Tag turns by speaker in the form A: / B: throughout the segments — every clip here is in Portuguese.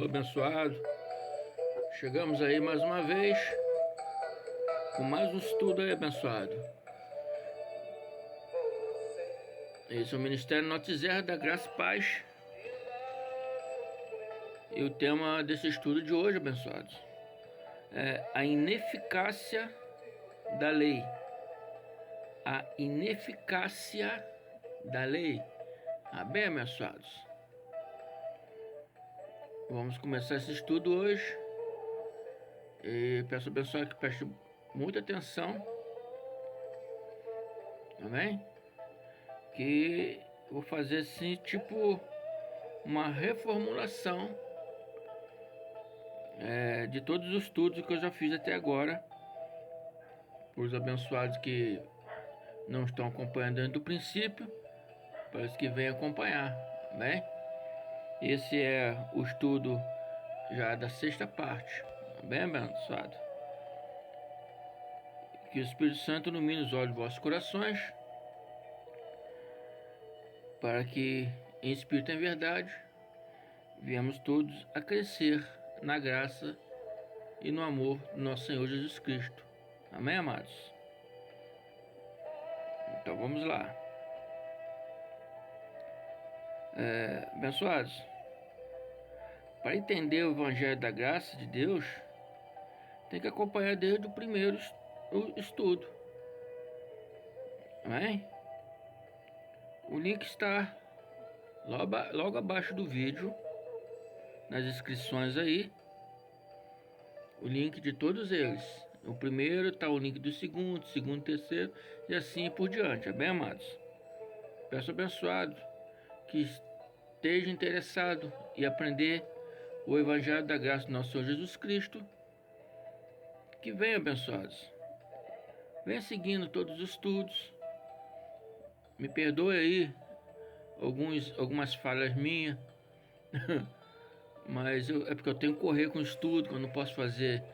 A: abençoado. Chegamos aí mais uma vez com mais um estudo aí, abençoado. Esse é o Ministério Notizer da Graça e Paz. E o tema desse estudo de hoje, abençoados, é a ineficácia da lei. A ineficácia da lei. Bem, abençoados, vamos começar esse estudo hoje. E peço ao abençoado que preste muita atenção. Amém? Que vou fazer assim, tipo uma reformulação de todos os estudos que eu já fiz até agora. Para os abençoados que não estão acompanhando desde o princípio, para os que vêm acompanhar. Amém? Esse é o estudo já da sexta parte. Bem, abençoado. Que o Espírito Santo ilumine os olhos de vossos corações, para que em espírito e em verdade viemos todos a crescer na graça e no amor do nosso Senhor Jesus Cristo. Amém, amados? Então vamos lá. Abençoados, para entender o Evangelho da Graça de Deus, tem que acompanhar desde o primeiro estudo. Amém? O link está logo abaixo do vídeo, nas inscrições aí, o link de todos eles. O primeiro está o link do segundo, terceiro e assim por diante. Bem, amados? Peço abençoado que esteja interessado em aprender o Evangelho da Graça do nosso Senhor Jesus Cristo, que venha, abençoados. Venha seguindo todos os estudos. Me perdoe aí algumas falhas minhas. Mas é porque eu tenho que correr com o estudo, que eu não posso fazer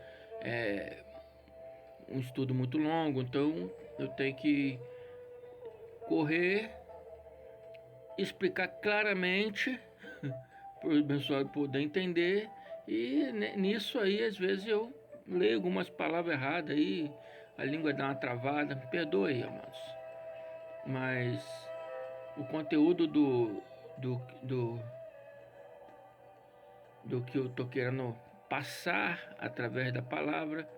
A: um estudo muito longo, então eu tenho que correr, explicar claramente para o abençoado poder entender. E nisso aí, às vezes eu leio algumas palavras erradas aí, a língua dá uma travada. Me perdoe aí, amados. Mas o conteúdo do que eu estou querendo passar através da palavra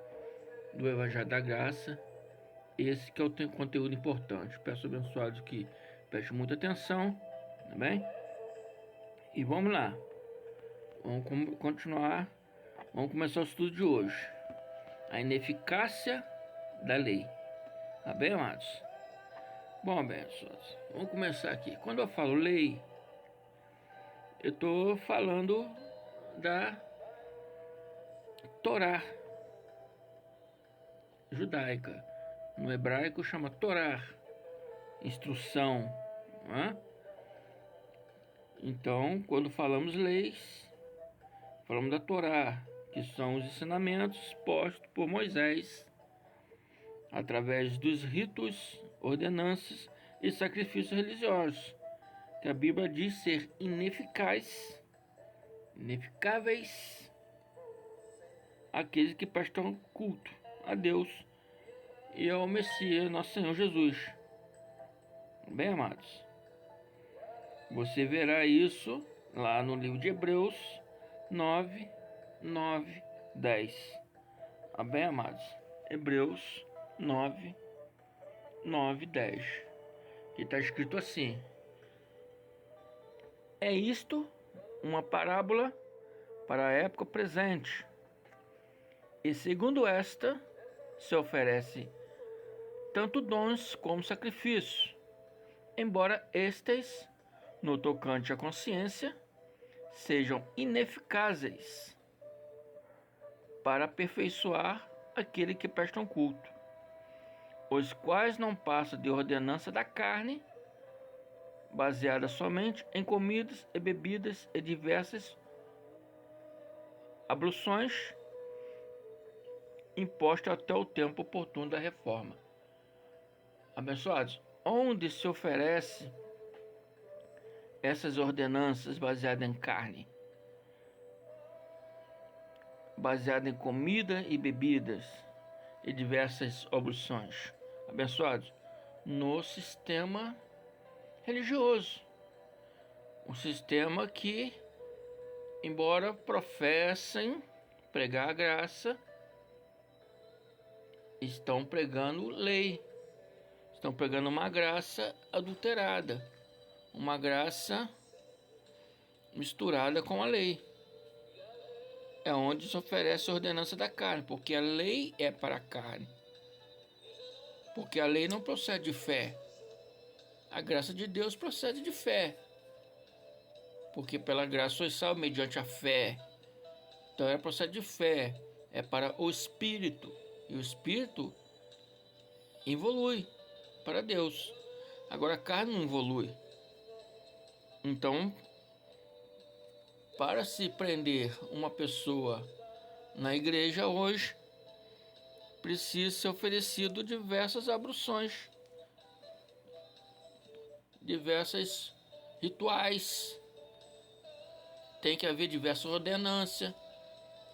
A: do Evangelho da Graça, esse que é o conteúdo importante. Peço abençoados que prestem muita atenção, tá bem? E vamos lá, vamos continuar, vamos começar o estudo de hoje. A ineficácia da lei, tá bem, amados? Bom, abençoados, vamos começar aqui. Quando eu falo lei, eu estou falando da Torá judaica. No hebraico chama Torá, instrução, né? Então, quando falamos leis, falamos da Torá, que são os ensinamentos postos por Moisés através dos ritos, ordenanças e sacrifícios religiosos, que a Bíblia diz ser ineficáveis aqueles que prestam culto a Deus e ao Messias, nosso Senhor Jesus. Bem, amados, você verá isso lá no livro de Hebreus 9, 9, 10. Bem, amados, Hebreus 9, 9, 10, que está escrito assim: é isto uma parábola para a época presente, e segundo esta se oferece tanto dons como sacrifícios, embora estes, no tocante à consciência, sejam ineficazes para aperfeiçoar aquele que prestam culto, os quais não passam de ordenança da carne, baseada somente em comidas e bebidas e diversas abluções impostas até o tempo oportuno da reforma. Abençoados, onde se oferece essas ordenanças baseadas em carne? baseada em comida e bebidas e diversas oblações, abençoados, no sistema religioso. Um sistema que, embora professem pregar a graça, estão pregando lei, estão pregando uma graça adulterada, uma graça misturada com a lei. É onde se oferece a ordenança da carne, porque a lei é para a carne. Porque a lei não procede de fé. A graça de Deus procede de fé. Porque pela graça sois salvos mediante a fé. Então ela procede de fé. É para o Espírito. E o Espírito evolui para Deus. Agora a carne não evolui. Então, para se prender uma pessoa na igreja hoje, precisa ser oferecido diversas abluções, diversos rituais, tem que haver diversas ordenanças.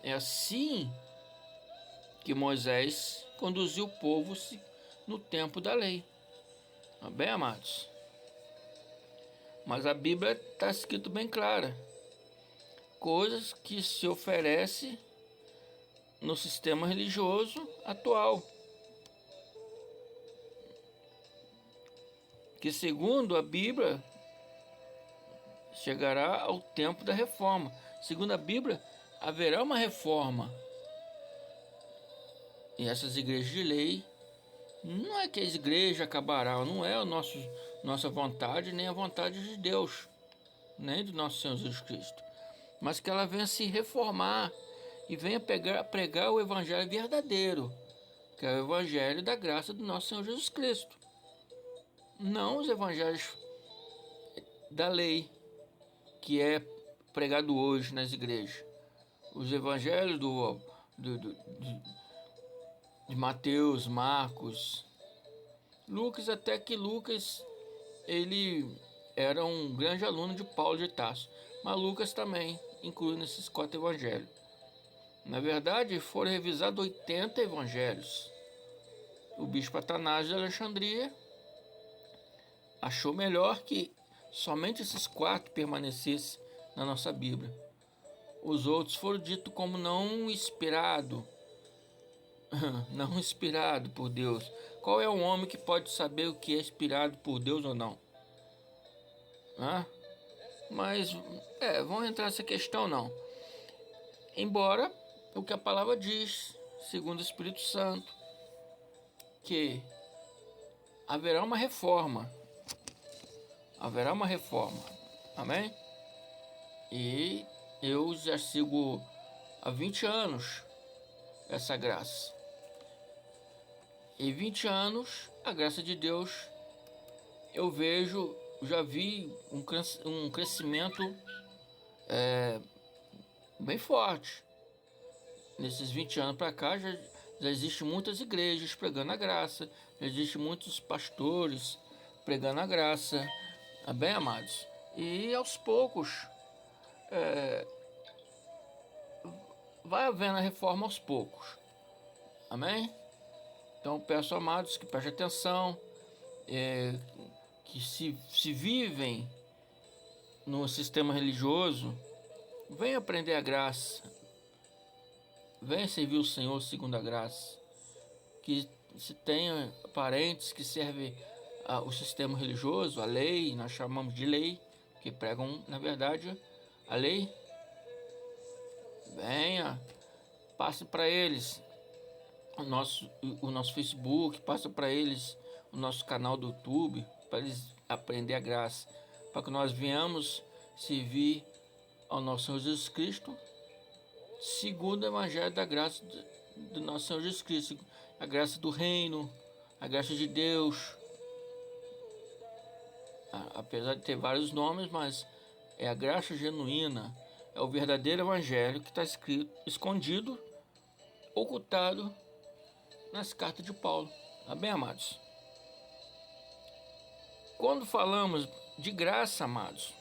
A: É assim que Moisés conduziu o povo no tempo da lei. Tá bem, amados? Mas a Bíblia está escrito bem clara. Coisas que se oferece no sistema religioso atual. Que segundo a Bíblia chegará ao tempo da reforma. Segundo a Bíblia, haverá uma reforma. E essas igrejas de lei, não é que as igrejas acabarão, não é nossa vontade, nem a vontade de Deus, nem do nosso Senhor Jesus Cristo. Mas que ela venha se reformar e venha pregar o evangelho verdadeiro, que é o evangelho da graça do nosso Senhor Jesus Cristo. Não os evangelhos da lei, que é pregado hoje nas igrejas. Os evangelhos de Mateus, Marcos, Lucas, até que Lucas, ele era um grande aluno de Paulo de Tarso, mas Lucas também inclui nesses 4 evangelhos. Na verdade, foram revisados 80 evangelhos. O bispo Atanásio de Alexandria achou melhor que somente esses 4 permanecessem na nossa Bíblia. Os outros foram ditos como não inspirado, não inspirado por Deus. Qual é o homem que pode saber o que é inspirado por Deus ou não? Mas, vamos entrar nessa questão não. Embora o que a palavra diz, segundo o Espírito Santo, que haverá uma reforma. Haverá uma reforma. Amém? E eu já sigo há 20 anos essa graça. E 20 anos, a graça de Deus, eu vejo, já vi um crescimento bem forte. Nesses 20 anos para cá, já existem muitas igrejas pregando a graça, já existem muitos pastores pregando a graça, bem, amados? E aos poucos, vai havendo a reforma aos poucos, amém? Então peço, amados, que prestem atenção, que se vivem no sistema religioso, venha aprender a graça, venha servir o Senhor segundo a graça, que se tenha parentes que servem o sistema religioso, a lei, nós chamamos de lei, que pregam, na verdade, a lei, venha, passe para eles o nosso Facebook, passa para eles o nosso canal do YouTube, para eles aprender a graça, para que nós venhamos servir ao nosso Senhor Jesus Cristo, segundo o evangelho da graça do nosso Senhor Jesus Cristo, a graça do reino, a graça de Deus, apesar de ter vários nomes, mas é a graça genuína, é o verdadeiro evangelho que está escrito, escondido, ocultado nas cartas de Paulo. Tá bem, amados? Quando falamos de graça, amados,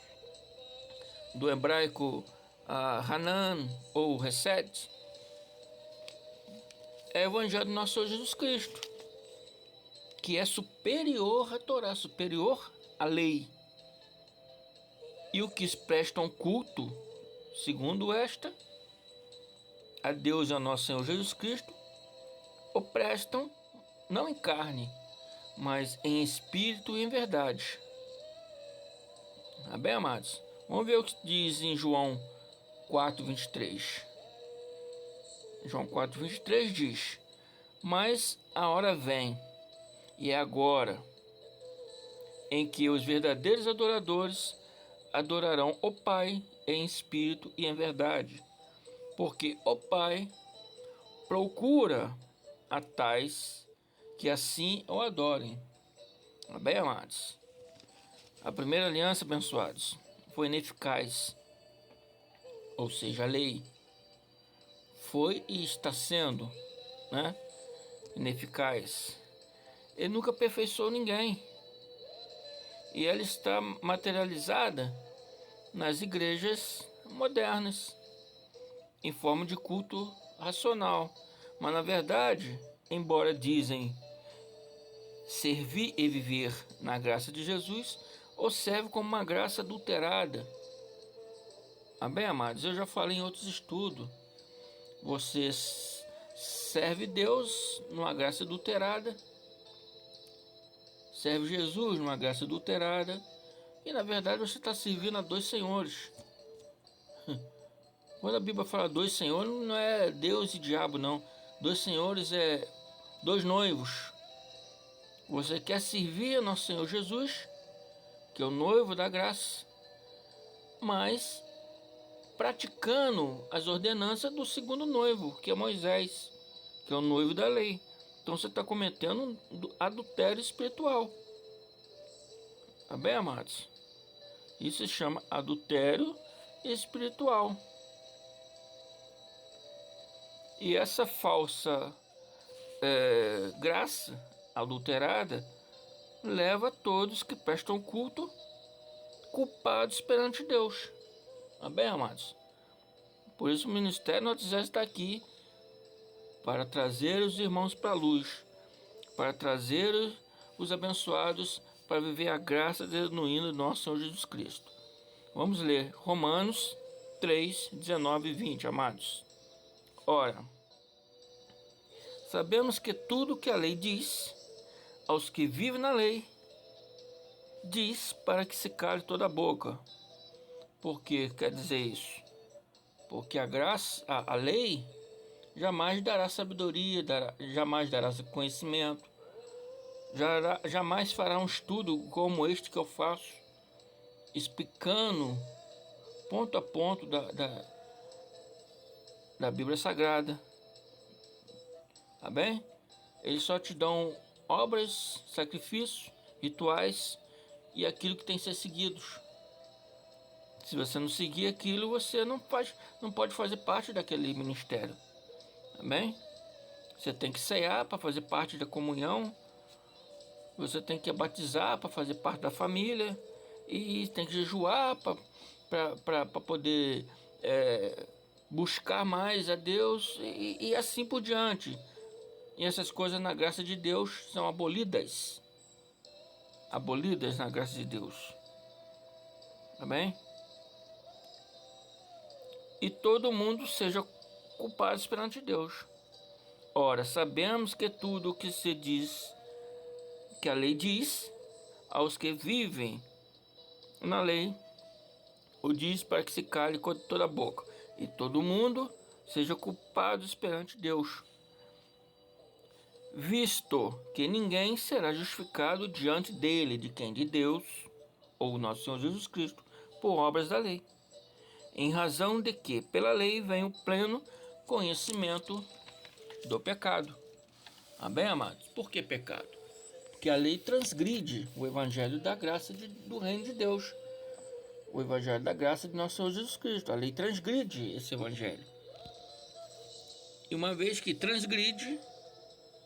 A: do hebraico Hanan ou Reset, é o Evangelho do nosso Senhor Jesus Cristo, que é superior à Torá, superior à lei. E o que prestam culto, segundo esta, a Deus e a nosso Senhor Jesus Cristo, o prestam não em carne, mas em espírito e em verdade. Tá bem, amados? Vamos ver o que diz em João 4:23. João 4:23 diz: mas a hora vem, e é agora, em que os verdadeiros adoradores adorarão o Pai em espírito e em verdade, porque o Pai procura a tais que assim o adorem. Bem, amados, a primeira aliança, abençoados, foi ineficaz, ou seja, a lei foi e está sendo, né, ineficaz. Ele nunca aperfeiçoou ninguém, e ela está materializada nas igrejas modernas, em forma de culto racional. Mas na verdade, embora dizem servir e viver na graça de Jesus, observe como uma graça adulterada. Bem, amados, eu já falei em outros estudos. Você serve Deus numa graça adulterada, serve Jesus numa graça adulterada, e na verdade você está servindo a dois senhores. Quando a Bíblia fala dois senhores, não é Deus e diabo, não. Dois senhores é dois noivos. Você quer servir a nosso Senhor Jesus, que é o noivo da graça, mas praticando as ordenanças do segundo noivo, que é Moisés, que é o noivo da lei. Então você está cometendo adultério espiritual. Tá bem, amados? Isso se chama adultério espiritual. E essa falsa graça adulterada leva todos que prestam culto culpados perante Deus. Tá bem, amados? Por isso o Ministério Noticiário está aqui para trazer os irmãos para a luz, para trazer os abençoados para viver a graça genuína do nosso Senhor Jesus Cristo. Vamos ler Romanos 3, 19 e 20, amados. Ora, sabemos que tudo que a lei diz aos que vivem na lei, diz para que se cale toda a boca. Por que quer dizer isso? Porque a graça, a lei, jamais dará sabedoria, jamais dará conhecimento, jamais fará um estudo como este que eu faço, explicando ponto a ponto da Bíblia Sagrada. Tá bem? Eles só te dão obras, sacrifícios, rituais e aquilo que tem que ser seguido. Se você não seguir aquilo, você não pode fazer parte daquele ministério. Amém? Você tem que ceiar para fazer parte da comunhão. Você tem que batizar para fazer parte da família. E tem que jejuar para poder buscar mais a Deus. E assim por diante. E essas coisas na graça de Deus são abolidas. Abolidas na graça de Deus. Amém? E todo mundo seja culpado perante Deus. Ora, sabemos que tudo o que se diz, que a lei diz, aos que vivem na lei, o diz para que se cale com toda a boca, e todo mundo seja culpado perante Deus. Visto que ninguém será justificado diante dele, de quem? De Deus, ou nosso Senhor Jesus Cristo, por obras da lei. Em razão de que pela lei vem o pleno conhecimento do pecado. Bem, amados? Por que pecado? Porque a lei transgride o evangelho da graça do reino de Deus. O evangelho da graça de nosso Senhor Jesus Cristo. A lei transgride esse evangelho. E uma vez que transgride,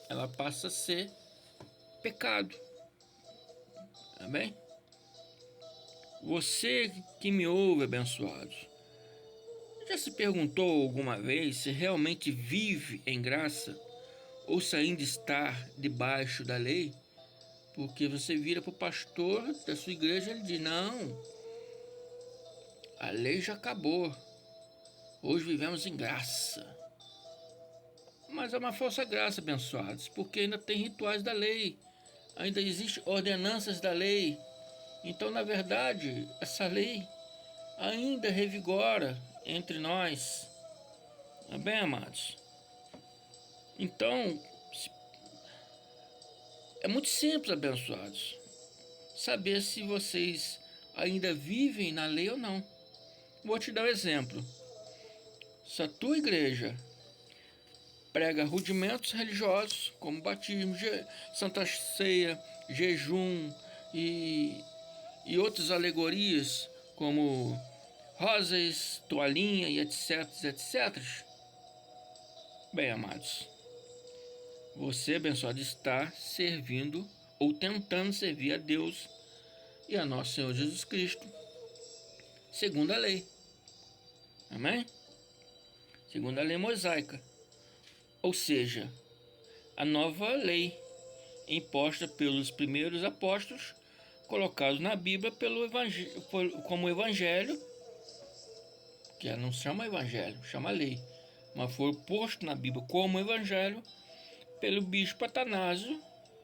A: ela passa a ser pecado. Amém? Você que me ouve, abençoados, já se perguntou alguma vez se realmente vive em graça ou se ainda está debaixo da lei, porque você vira para o pastor da sua igreja e ele diz: não, a lei já acabou, hoje vivemos em graça. Mas é uma falsa graça, abençoados, porque ainda tem rituais da lei, ainda existem ordenanças da lei. Então, na verdade, essa lei ainda revigora entre nós. Tá bem, amados? Então, é muito simples, abençoados, saber se vocês ainda vivem na lei ou não. Vou te dar um exemplo. Se a tua igreja prega rudimentos religiosos, como batismo, santa ceia, jejum e outras alegorias, como rosas, toalhinha e etc, etc. Bem, amados, você, abençoado, está servindo ou tentando servir a Deus e a nosso Senhor Jesus Cristo segundo a lei. Amém? Segundo a lei mosaica. Ou seja, a nova lei imposta pelos primeiros apóstolos, colocados na Bíblia como evangelho, que não chama evangelho, chama lei, mas foi posto na Bíblia como evangelho pelo bispo Atanásio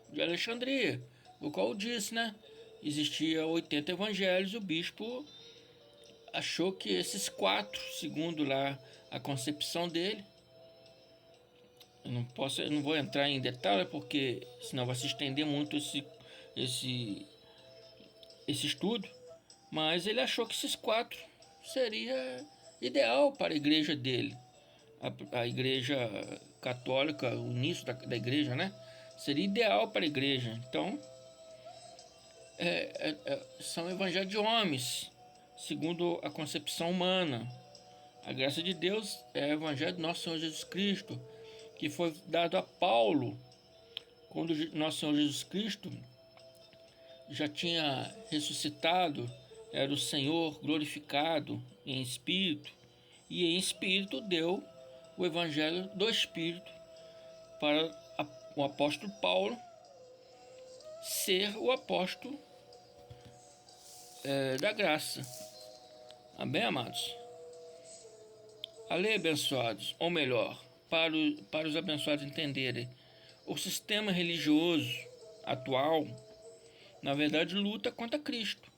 A: de Alexandria, o qual disse, né? Existia 80 evangelhos, o bispo achou que esses 4, segundo lá a concepção dele, eu não vou entrar em detalhe porque senão vai se estender muito esse estudo, mas ele achou que esses 4 seria ideal para a igreja dele, a igreja católica, o início da igreja, né? Seria ideal para a igreja. Então, são evangelhos de homens, segundo a concepção humana. A graça de Deus é o evangelho do nosso Senhor Jesus Cristo, que foi dado a Paulo, quando nosso Senhor Jesus Cristo já tinha ressuscitado, era o Senhor glorificado em espírito, e em espírito deu o evangelho do Espírito para o apóstolo Paulo ser o apóstolo da graça. Amém, amados? A lei, abençoados, ou melhor, para os abençoados entenderem, o sistema religioso atual, na verdade, luta contra Cristo,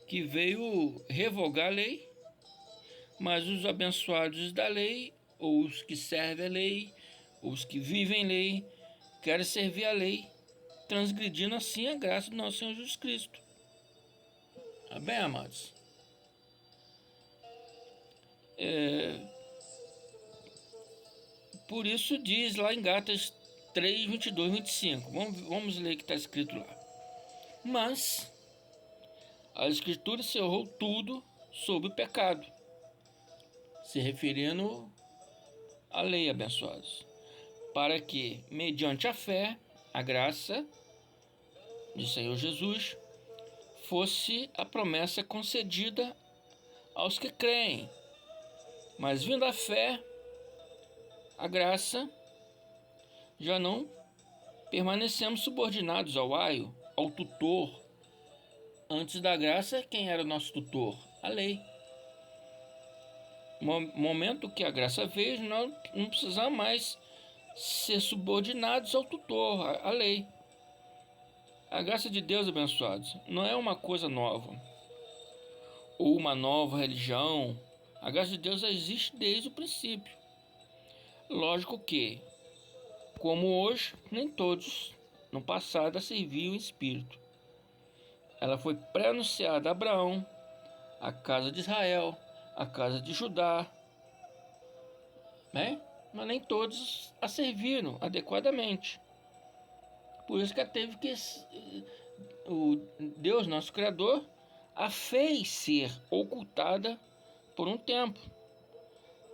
A: que veio revogar a lei, mas os abençoados da lei, ou os que servem a lei, ou os que vivem a lei, querem servir a lei, transgredindo assim a graça do nosso Senhor Jesus Cristo. Tá bem, amados? Por isso diz lá em Gálatas 3, 22, 25. Vamos ler o que está escrito lá. Mas a Escritura cerrou tudo sobre o pecado, se referindo à lei, abençoados, para que, mediante a fé, a graça de Senhor Jesus, fosse a promessa concedida aos que creem. Mas vindo a fé, a graça, já não permanecemos subordinados ao aio, ao tutor. Antes da graça, quem era o nosso tutor? A lei. No momento que a graça veio, nós não precisamos mais ser subordinados ao tutor, à lei. A graça de Deus, abençoados, não é uma coisa nova ou uma nova religião. A graça de Deus existe desde o princípio. Lógico que, como hoje, nem todos no passado a serviam em espírito. Ela foi pré-anunciada a Abraão, a casa de Israel, a casa de Judá, né? Mas nem todos a serviram adequadamente. Por isso que ela teve que o Deus, nosso Criador, a fez ser ocultada por um tempo.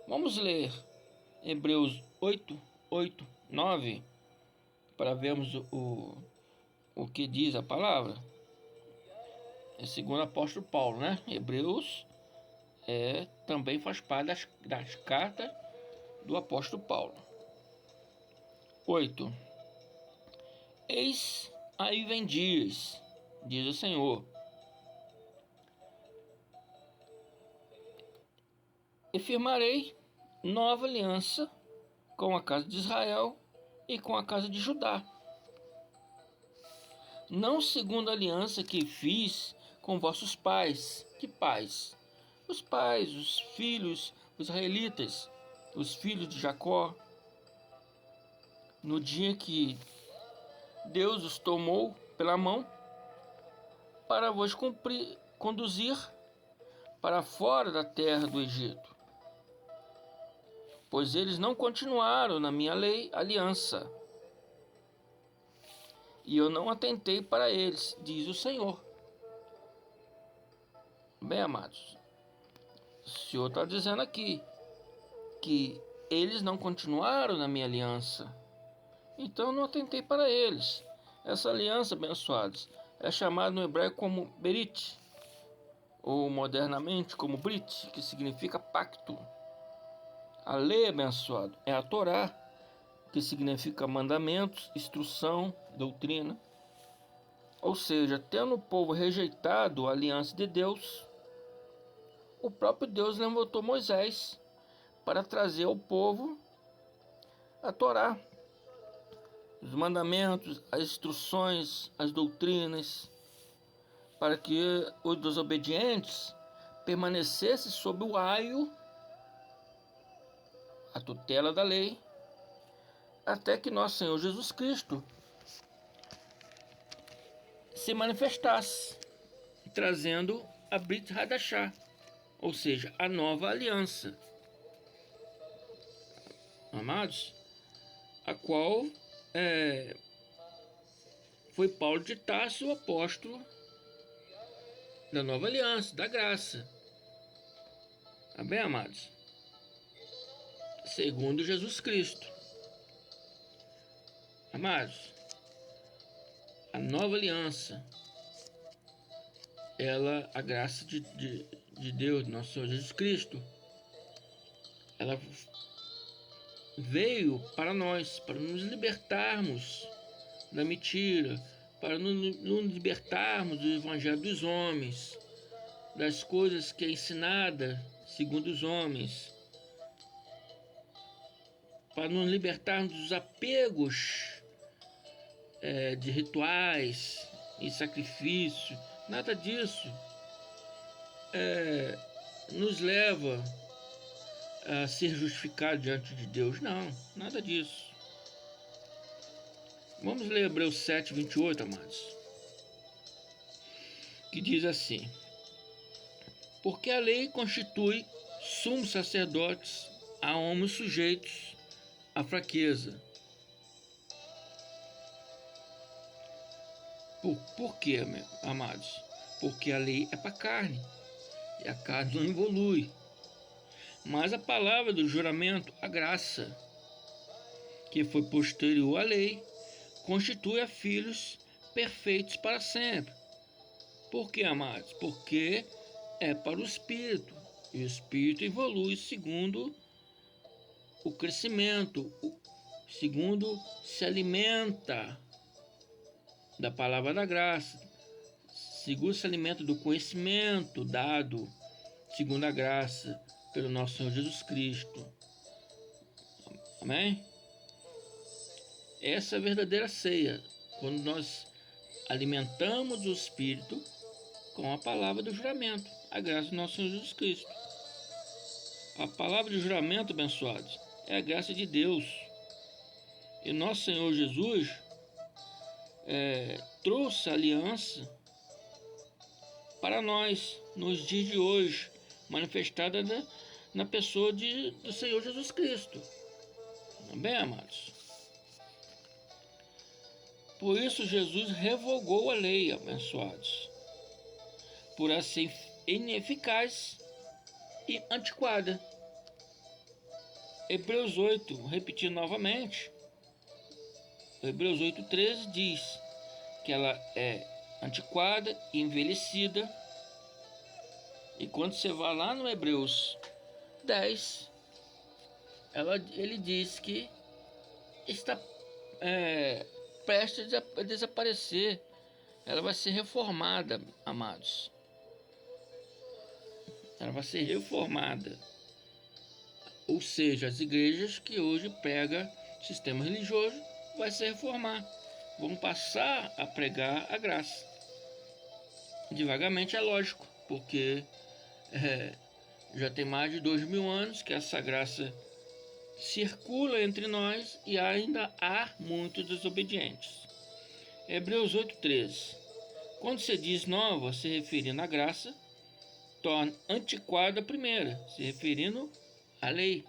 A: Vamos ler Hebreus 8, 8, 9, para vermos o que diz a palavra. É segundo o apóstolo Paulo, né? Hebreus também faz parte das cartas do apóstolo Paulo. 8. Eis aí vem dias, diz o Senhor, e firmarei nova aliança com a casa de Israel e com a casa de Judá, não segundo a aliança que fiz com vossos pais. Que pais? Os pais, os filhos, os israelitas, os filhos de Jacó, no dia que Deus os tomou pela mão para vos conduzir para fora da terra do Egito. Pois eles não continuaram na minha lei, aliança, e eu não atentei para eles, diz o Senhor. Bem, amados, o Senhor está dizendo aqui que eles não continuaram na minha aliança, então eu não atentei para eles. Essa aliança, abençoados, é chamada no hebraico como Berit, ou modernamente como Brit, que significa pacto. A lei, abençoado, é a Torá, que significa mandamentos, instrução, doutrina. Ou seja, tendo o povo rejeitado a aliança de Deus, o próprio Deus levantou Moisés para trazer ao povo a Torá, os mandamentos, as instruções, as doutrinas, para que os desobedientes permanecessem sob o aio, a tutela da lei, até que nosso Senhor Jesus Cristo se manifestasse, trazendo a Brit Hadashah, ou seja, a nova aliança, amados, a qual foi Paulo de Tarso, o apóstolo da nova aliança, da graça. Tá bem, amados? Segundo Jesus Cristo. Amados, a nova aliança, a graça de Deus, nosso Senhor Jesus Cristo, ela veio para nós, para nos libertarmos da mentira, para nos libertarmos do evangelho dos homens, das coisas que é ensinada segundo os homens, para nos libertarmos dos apegos de rituais e sacrifício. Nada disso nos leva a ser justificado diante de Deus. Não, nada disso. Vamos ler Hebreus 7, 28, amados, que diz assim: porque a lei constitui sumos sacerdotes a homens sujeitos à fraqueza. Por quê, amados? Porque a lei é para a carne, e a carne não evolui. Mas a palavra do juramento, a graça, que foi posterior à lei, constitui a filhos perfeitos para sempre. Por quê, amados? Porque é para o Espírito, e o Espírito evolui segundo o crescimento, segundo se alimenta da palavra da graça, segundo se alimenta do conhecimento dado segundo a graça pelo nosso Senhor Jesus Cristo. Amém? Essa é a verdadeira ceia, quando nós alimentamos o Espírito com a palavra do juramento, a graça do nosso Senhor Jesus Cristo. A palavra de juramento, abençoados, é a graça de Deus. E nosso Senhor Jesus trouxe a aliança para nós nos dias de hoje, manifestada na pessoa do Senhor Jesus Cristo. Bem, amados? Por isso Jesus revogou a lei, abençoados, por ela ser ineficaz e antiquada. Hebreus 8, repetindo novamente, Hebreus 8,13 diz que ela é antiquada e envelhecida. E quando você vai lá no Hebreus 10, ele diz que está prestes a desaparecer. Ela vai ser reformada, amados. Ela vai ser reformada. Ou seja, as igrejas que hoje pregam sistema religioso vai se reformar. Vão passar a pregar a graça. Devagarmente, é lógico, porque já tem mais de 2000 anos que essa graça circula entre nós e ainda há muitos desobedientes. Hebreus 8,13. Quando se diz nova, se referindo à graça, torna antiquada a primeira, se referindo à lei.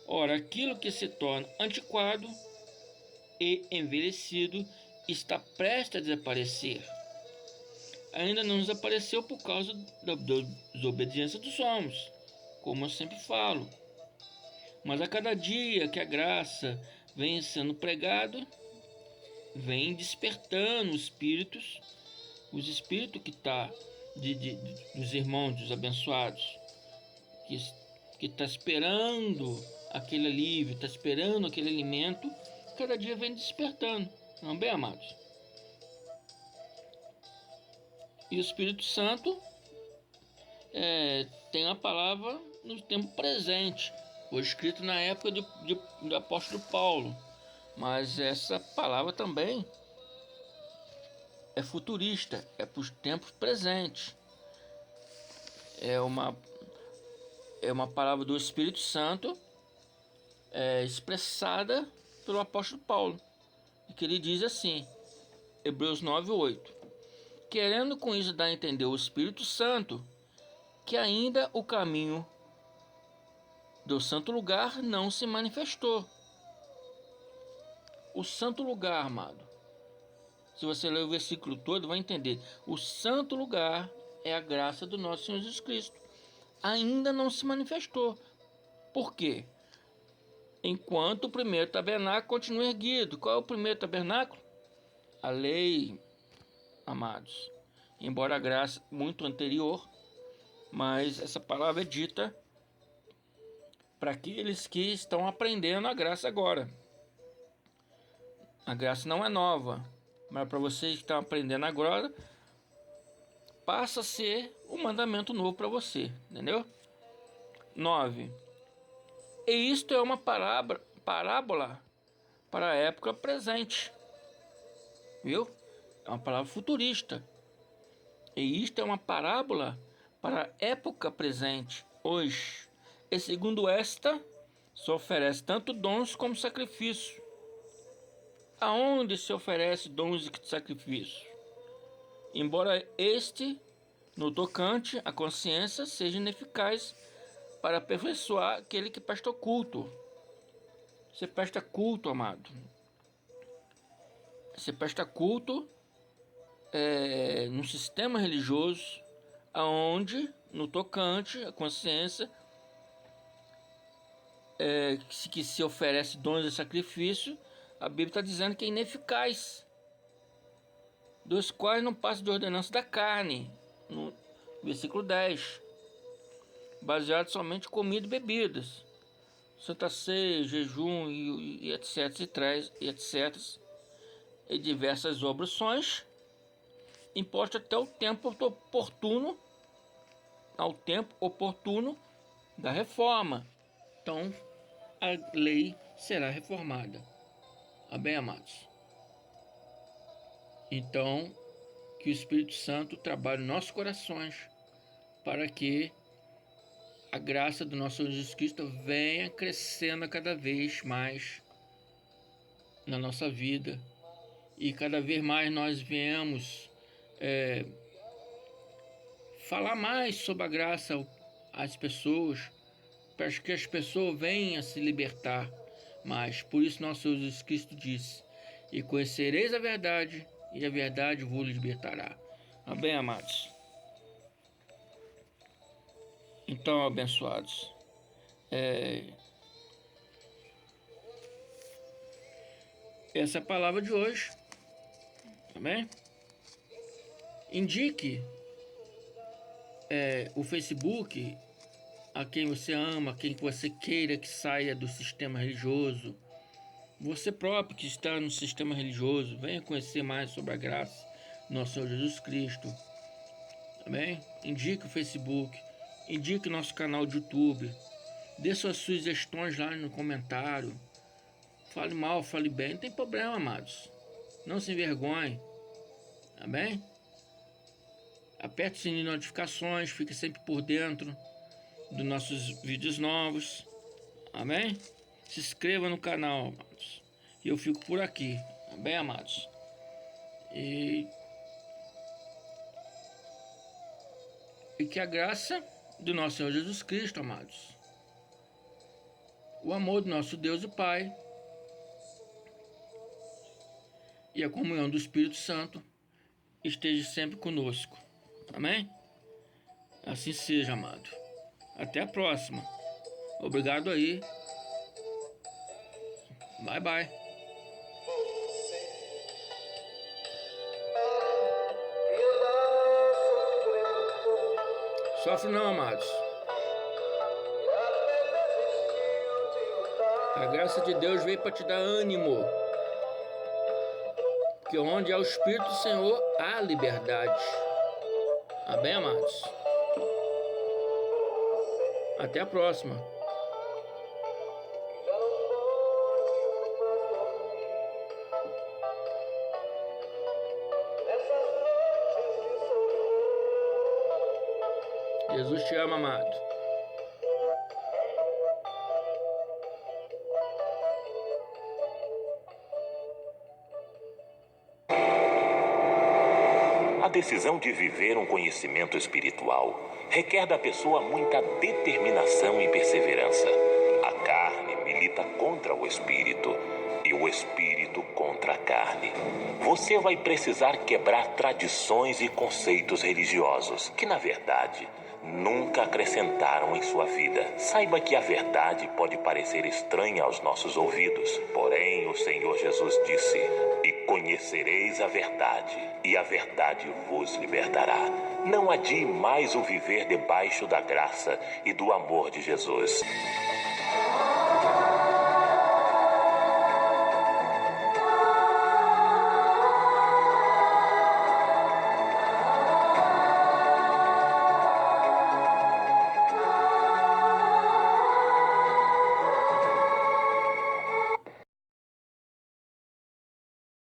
A: Ora, aquilo que se torna antiquado e envelhecido está prestes a desaparecer. Ainda não desapareceu por causa da desobediência dos homens, como eu sempre falo. Mas a cada dia que a graça vem sendo pregada, vem despertando os espíritos que tá dos irmãos, dos abençoados, que está esperando aquele alívio, está esperando aquele alimento, cada dia vem despertando, não bem, amados? E o Espírito Santo tem a palavra no tempo presente, foi escrito na época do apóstolo Paulo, mas essa palavra também é futurista, é para os tempos presentes. É uma palavra do Espírito Santo expressada pelo apóstolo Paulo, que ele diz assim, Hebreus 9:8, querendo com isso dar a entender o Espírito Santo que ainda o caminho do santo lugar não se manifestou. O santo lugar, amado, se você ler o versículo todo, vai entender. O santo lugar é a graça do nosso Senhor Jesus Cristo. Ainda não se manifestou. Por quê? Enquanto o primeiro tabernáculo continua erguido. Qual é o primeiro tabernáculo? A lei, amados. Embora a graça muito anterior, mas essa palavra é dita para aqueles que estão aprendendo a graça agora. A graça não é nova, mas para vocês que estão aprendendo agora, passa a ser um mandamento novo para você, entendeu? 9. E isto é uma parábola para a época presente, viu? É uma palavra futurista. E isto é uma parábola para a época presente, hoje. E segundo esta, se oferece tanto dons como sacrifício. Aonde se oferece dons e sacrifício? Embora este, no tocante à consciência, seja ineficaz para aperfeiçoar aquele que presta culto. Você presta culto, amado. Você presta culto num sistema religioso, aonde, no tocante à consciência, que se oferece dons de sacrifício, a Bíblia está dizendo que é ineficaz, dos quais não passa de ordenança da carne, no versículo 10, baseado somente em comida e bebidas, Santa Ceia, jejum e etc, e diversas oblações, imposto até o tempo oportuno, da reforma. Então, a lei será reformada. Amém, amados? Então, que o Espírito Santo trabalhe em nossos corações para que a graça do nosso Senhor Jesus Cristo venha crescendo cada vez mais na nossa vida e cada vez mais nós venhamos falar mais sobre a graça às pessoas, para que as pessoas venham a se libertar mais. Por isso nosso Senhor Jesus Cristo disse, e conhecereis a verdade, e a verdade vos libertará. Amém, amados? Então, abençoados, essa é a palavra de hoje. Amém? Indique o Facebook a quem você ama, a quem você queira que saia do sistema religioso Você próprio que está no sistema religioso, venha conhecer mais sobre a graça do nosso Senhor Jesus Cristo. Amém? Indique o Facebook, indique o nosso canal de YouTube, dê suas sugestões lá no comentário. Fale mal, fale bem, não tem problema, amados. Não se envergonhe. Amém? Aperte o sininho de notificações, fique sempre por dentro dos nossos vídeos novos. Amém? Se inscreva no canal, amados. E eu fico por aqui. Amém, amados? E que a graça do nosso Senhor Jesus Cristo, amados, o amor do nosso Deus e Pai e a comunhão do Espírito Santo esteja sempre conosco. Amém? Assim seja, amado. Até a próxima. Obrigado aí. Bye, bye. Sofre não, amados. A graça de Deus veio para te dar ânimo. Porque onde há o Espírito do Senhor, há liberdade. Amém, amados? Até a próxima. Jesus te ama, amado.
B: A decisão de viver um conhecimento espiritual requer da pessoa muita determinação e perseverança. A carne milita contra o espírito e o espírito contra a carne. Você vai precisar quebrar tradições e conceitos religiosos que, na verdade, nunca acrescentaram em sua vida. Saiba que a verdade pode parecer estranha aos nossos ouvidos, porém o Senhor Jesus disse: "E conhecereis a verdade, e a verdade vos libertará." Não adie mais o viver debaixo da graça e do amor de Jesus.